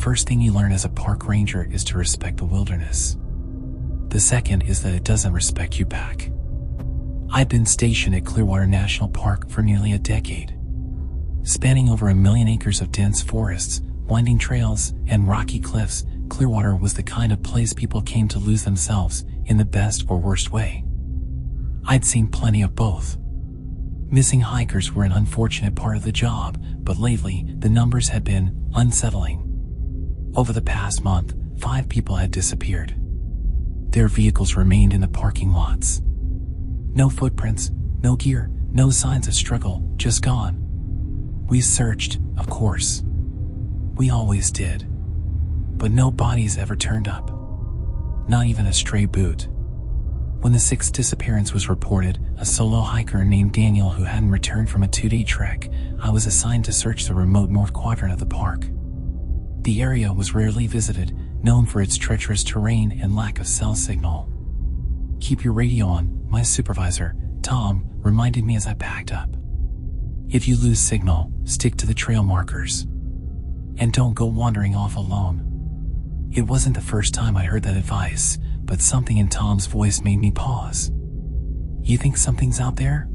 first thing you learn as a park ranger is to respect the wilderness. The second is that it doesn't respect you back. I've been stationed at Clearwater National Park for nearly a decade. Spanning over 1 million acres of dense forests, winding trails, and rocky cliffs, Clearwater was the kind of place people came to lose themselves, in the best or worst way. I'd seen plenty of both. Missing hikers were an unfortunate part of the job, but lately, the numbers had been unsettling. Over the past month, 5 people had disappeared. Their vehicles remained in the parking lots. No footprints, no gear, no signs of struggle, just gone. We searched, of course. We always did. But no bodies ever turned up. Not even a stray boot. When the 6th disappearance was reported, a solo hiker named Daniel who hadn't returned from a 2-day trek, I was assigned to search the remote north quadrant of the park. The area was rarely visited, known for its treacherous terrain and lack of cell signal. "Keep your radio on," my supervisor, Tom, reminded me as I packed up. "If you lose signal, stick to the trail markers. And don't go wandering off alone." It wasn't the first time I heard that advice, but something in Tom's voice made me pause. "You think something's out there?"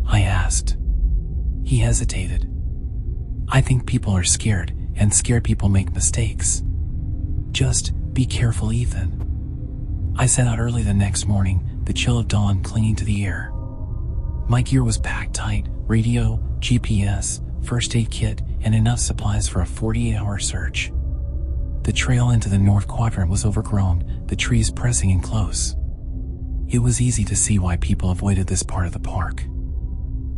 I asked. He hesitated. "I think people are scared, and scared people make mistakes. Just be careful, Ethan." I set out early the next morning, the chill of dawn clinging to the air. My gear was packed tight: radio, GPS, first aid kit, and enough supplies for a 48-hour search. The trail into the north quadrant was overgrown, the trees pressing in close. It was easy to see why people avoided this part of the park.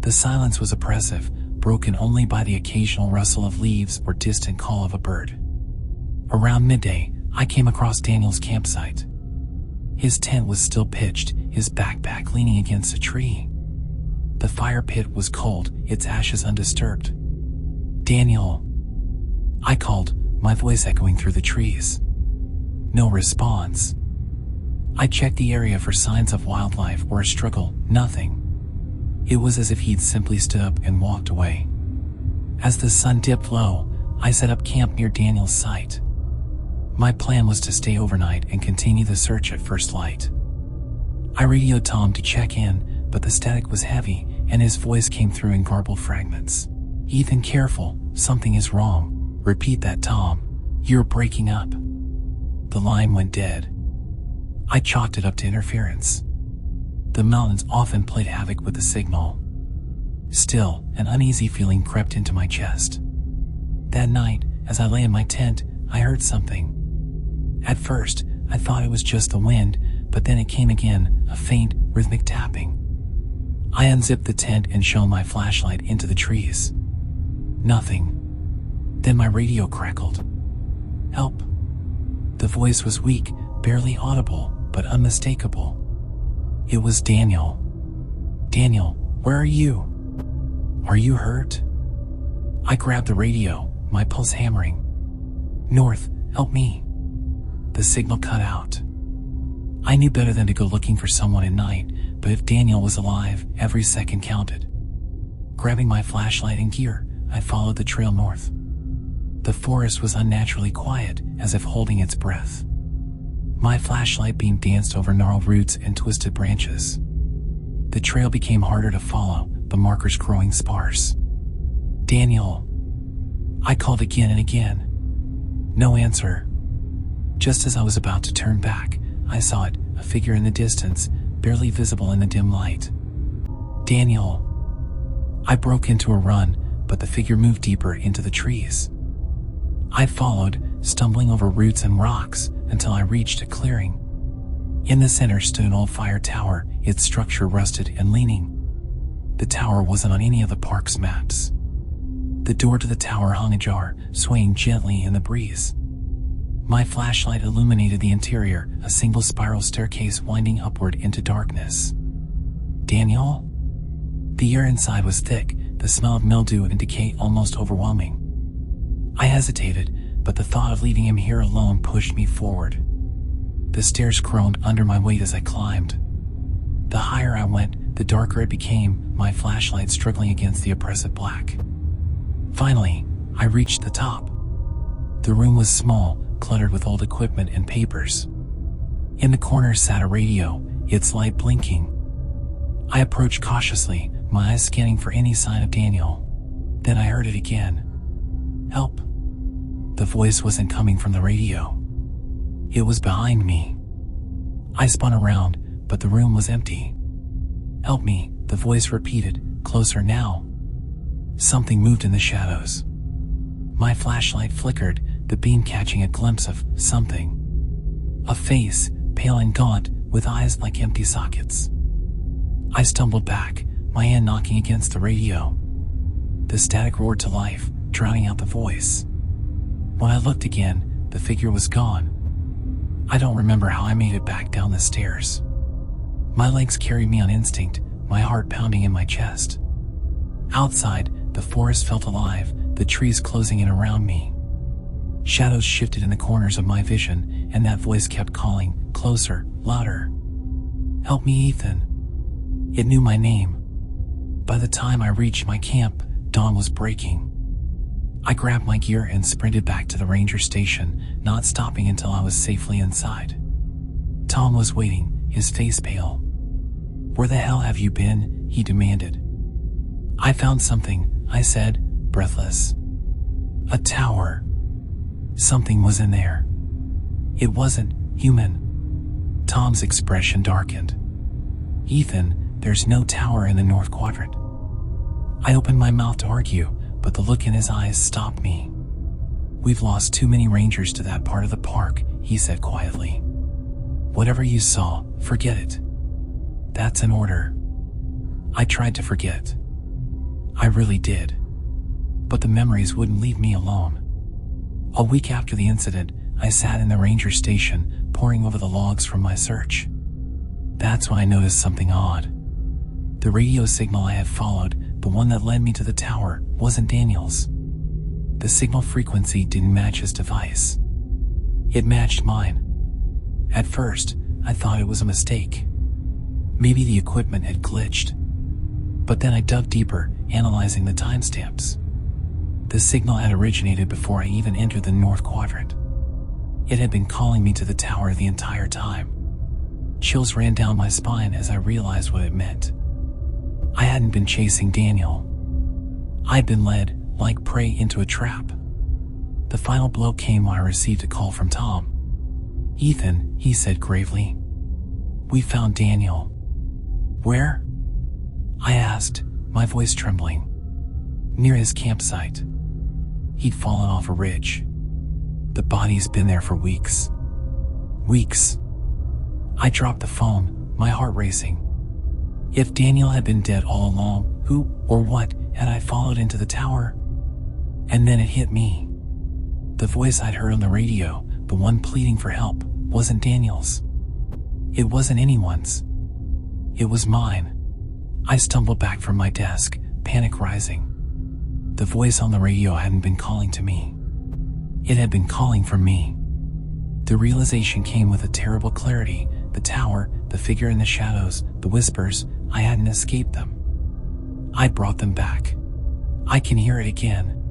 The silence was oppressive, broken only by the occasional rustle of leaves or distant call of a bird. Around midday, I came across Daniel's campsite. His tent was still pitched, his backpack leaning against a tree. The fire pit was cold, its ashes undisturbed. "Daniel," I called, my voice echoing through the trees. No response. I checked the area for signs of wildlife or a struggle, nothing. It was as if he'd simply stood up and walked away. As the sun dipped low, I set up camp near Daniel's site. My plan was to stay overnight and continue the search at first light. I radioed Tom to check in, but the static was heavy, and his voice came through in garbled fragments. "Ethan, careful, something is wrong. Repeat that, Tom. You're breaking up." The line went dead. I chalked it up to interference. The mountains often played havoc with the signal. Still, an uneasy feeling crept into my chest. That night, as I lay in my tent, I heard something. At first, I thought it was just the wind, but then it came again, a faint, rhythmic tapping. I unzipped the tent and shone my flashlight into the trees. Nothing. Then my radio crackled. "Help." The voice was weak, barely audible, but unmistakable. It was Daniel. "Daniel, where are you? Are you hurt?" I grabbed the radio, my pulse hammering. "North, help me." The signal cut out. I knew better than to go looking for someone at night, but if Daniel was alive, every second counted. Grabbing my flashlight and gear, I followed the trail north. The forest was unnaturally quiet, as if holding its breath. My flashlight beam danced over gnarled roots and twisted branches. The trail became harder to follow, the markers growing sparse. "Daniel." I called again and again. No answer. Just as I was about to turn back, I saw it, a figure in the distance, barely visible in the dim light. "Daniel." I broke into a run, but the figure moved deeper into the trees. I followed, stumbling over roots and rocks, until I reached a clearing. In the center stood an old fire tower, its structure rusted and leaning. The tower wasn't on any of the park's maps. The door to the tower hung ajar, swaying gently in the breeze. My flashlight illuminated the interior, a single spiral staircase winding upward into darkness. "Daniel?" The air inside was thick, the smell of mildew and decay almost overwhelming. I hesitated, but the thought of leaving him here alone pushed me forward. The stairs groaned under my weight as I climbed. The higher I went, the darker it became, my flashlight struggling against the oppressive black. Finally, I reached the top. The room was small, cluttered with old equipment and papers. In the corner sat a radio, its light blinking. I approached cautiously, my eyes scanning for any sign of Daniel. Then I heard it again. "Help." The voice wasn't coming from the radio. It was behind me. I spun around, but the room was empty. "Help me," the voice repeated, closer now. Something moved in the shadows. My flashlight flickered, the beam catching a glimpse of something. A face, pale and gaunt, with eyes like empty sockets. I stumbled back, my hand knocking against the radio. The static roared to life, drowning out the voice. When I looked again, the figure was gone. I don't remember how I made it back down the stairs. My legs carried me on instinct, my heart pounding in my chest. Outside, the forest felt alive, the trees closing in around me. Shadows shifted in the corners of my vision, and that voice kept calling, closer, louder. "Help me, Ethan." It knew my name. By the time I reached my camp, dawn was breaking. I grabbed my gear and sprinted back to the ranger station, not stopping until I was safely inside. Tom was waiting, his face pale. "Where the hell have you been?" he demanded. "I found something," I said, breathless. "A tower." Something was in there. It wasn't human. Tom's expression darkened. "Ethan, there's no tower in the North Quadrant." I opened my mouth to argue, but the look in his eyes stopped me. "We've lost too many rangers to that part of the park," he said quietly. "Whatever you saw, forget it. That's an order." I tried to forget. I really did. But the memories wouldn't leave me alone. A week after the incident, I sat in the ranger station, poring over the logs from my search. That's when I noticed something odd. The radio signal I had followed, the one that led me to the tower, wasn't Daniel's. The signal frequency didn't match his device. It matched mine. At first, I thought it was a mistake. Maybe the equipment had glitched. But then I dug deeper, analyzing the timestamps. The signal had originated before I even entered the North Quadrant. It had been calling me to the tower the entire time. Chills ran down my spine as I realized what it meant. I hadn't been chasing Daniel. I'd been led, like prey, into a trap. The final blow came when I received a call from Tom. "Ethan," he said gravely. "We found Daniel." "Where?" I asked, my voice trembling. "Near his campsite. He'd fallen off a ridge. The body's been there for weeks." Weeks. I dropped the phone, my heart racing. If Daniel had been dead all along, who or what had I followed into the tower? And then it hit me. The voice I'd heard on the radio, the one pleading for help, wasn't Daniel's. It wasn't anyone's. It was mine. I stumbled back from my desk, panic rising. The voice on the radio hadn't been calling to me. It had been calling for me. The realization came with a terrible clarity. The tower, the figure in the shadows, the whispers, I hadn't escaped them. I brought them back. I can hear it again.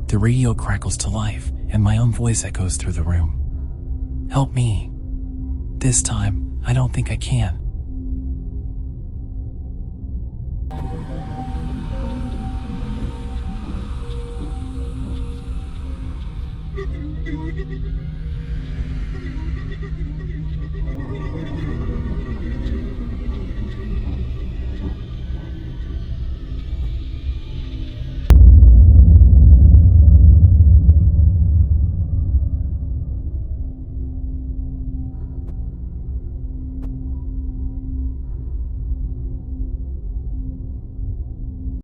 The radio crackles to life, and my own voice echoes through the room. "Help me. This time, I don't think I can."